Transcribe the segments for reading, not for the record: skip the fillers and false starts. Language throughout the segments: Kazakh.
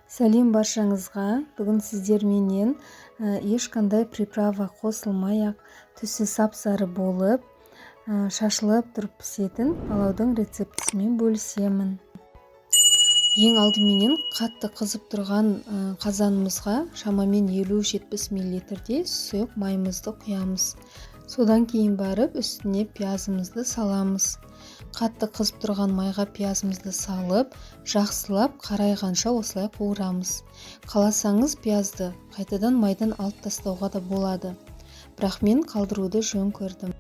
Сәлем баршаңызға. Бүгін сіздерменен ешқандай приправа қосылмай-ақ түсі сап-сары болып, шашылып тұрып пісетін палаудың рецептісімен бөлісемін. Ең алдыменен қатты қызып тұрған қазанымызға шамамен 50-70 мл сұйық майымызды құямыз. Содан кейін барып үстіне пиязымызды саламыз. Қатты қызып тұрған майға пиязымызды салып, жақсылап қарайғанша осылай қуырамыз. Қаласаңыз пиязды қайтадан майдан алып тастауға да болады. Бірақ мен қалдыруды жөн көрдім.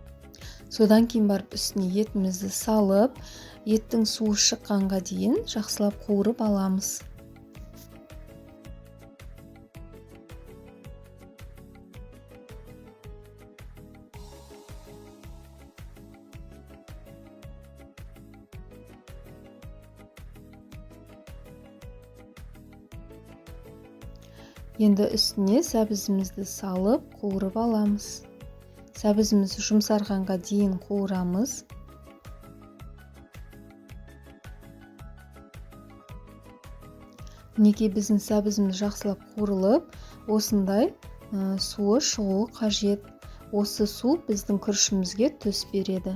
Содан кейін барып үстіне етімізді салып, еттің суы шыққанға дейін жақсылап қуырып аламыз. Енді үстіне сәбізімізді салып, қуырып аламыз. Сәбізіміз жұмсарғанға дейін қуырамыз. Мінекей біздің сәбізіміз жақсылап қуырылып, осындай суы шығуы қажет. Осы су біздің күрішімізге түс береді.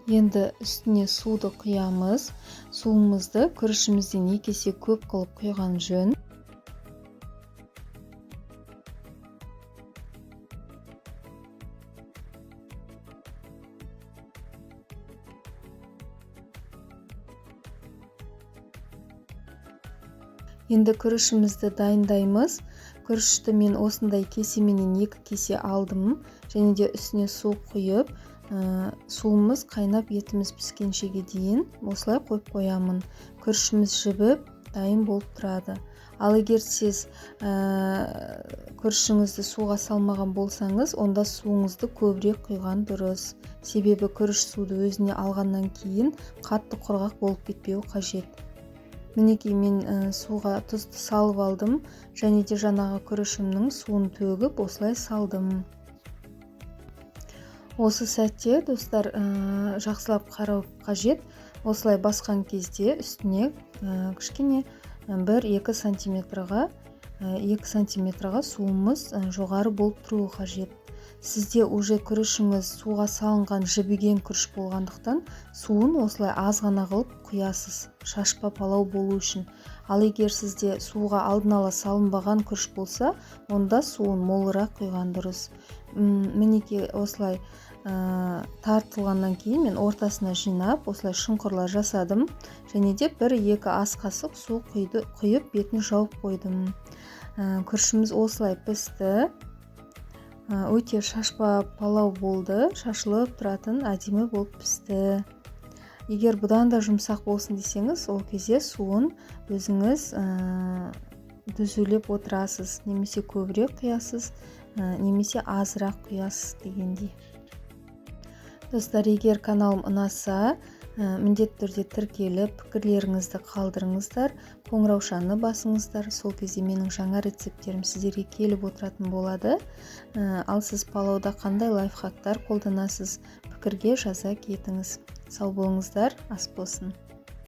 Енді үстіне суды құямыз. Суымызды күрішімізден 2 есе көп қылып құйған жөн. Енді күрішімізді дайындаймыз. Күрішті мен осындай кесеменен 2 кесе алдым. Және де үстіне су құйып, суымыз қайнап етіміз піскеншеге дейін осылай қойып қоямын. Күрішіміз жібіп, дайын болып тұрады. Ал егер сіз күрішіңізді суға салмаған болсаңыз, онда суыңызды көбірек құйған дұрыс. Себебі күріш суды өзіне алғаннан кейін қатты құрғақ болып кетпеуі қажет. Мінекей мен суға тұзды салып алдым, және де жаңағы күрішімнің суын төгіп осылай салдым. Осы сәтте, достар, жақсылап қарау қажет. Осылай басқан кезде үстіне кішкене 1-2 сантиметрға суымыз жоғары болып тұруы қажет. Сізде уже күрішіңіз суға салынған жібіген күріш болғандықтан суын осылай аз ғана қылып құясыз, шашпа палау болу үшін. Ал егер сізде суға алдын ала салынбаған күріш болса, онда суын молырақ құйған дұрыс. Мінекей осылай тартылғаннан кейін мен ортасына жинап, осылай шұңқырлар жасадым. Және де 1-2 ас қасық су құйып бетін жауып қойдым. Күрішіміз осылай пісті. Өте шашпа палау болды, шашылып тұратын әдемі болып пісті. Егер бұдан да жұмсақ болсын десеңіз, ол кезде суын өзіңіз дүзулеп отырасыз, немесе көбірек құясыз, немесе азырақ құясыз дегендей. Достар, егер каналым ұнаса, міндетті түрде тіркеліп, пікірлеріңізді қалдырыңыздар, қоңыраушаны басыңыздар. Сол кезде менің жаңа рецепттерім сіздерге келіп отыратын болады. Ал сіз палауда қандай лайфхактар қолданасыз, пікірге жаза кетіңіз. Сау болыңыздар, ас болсын.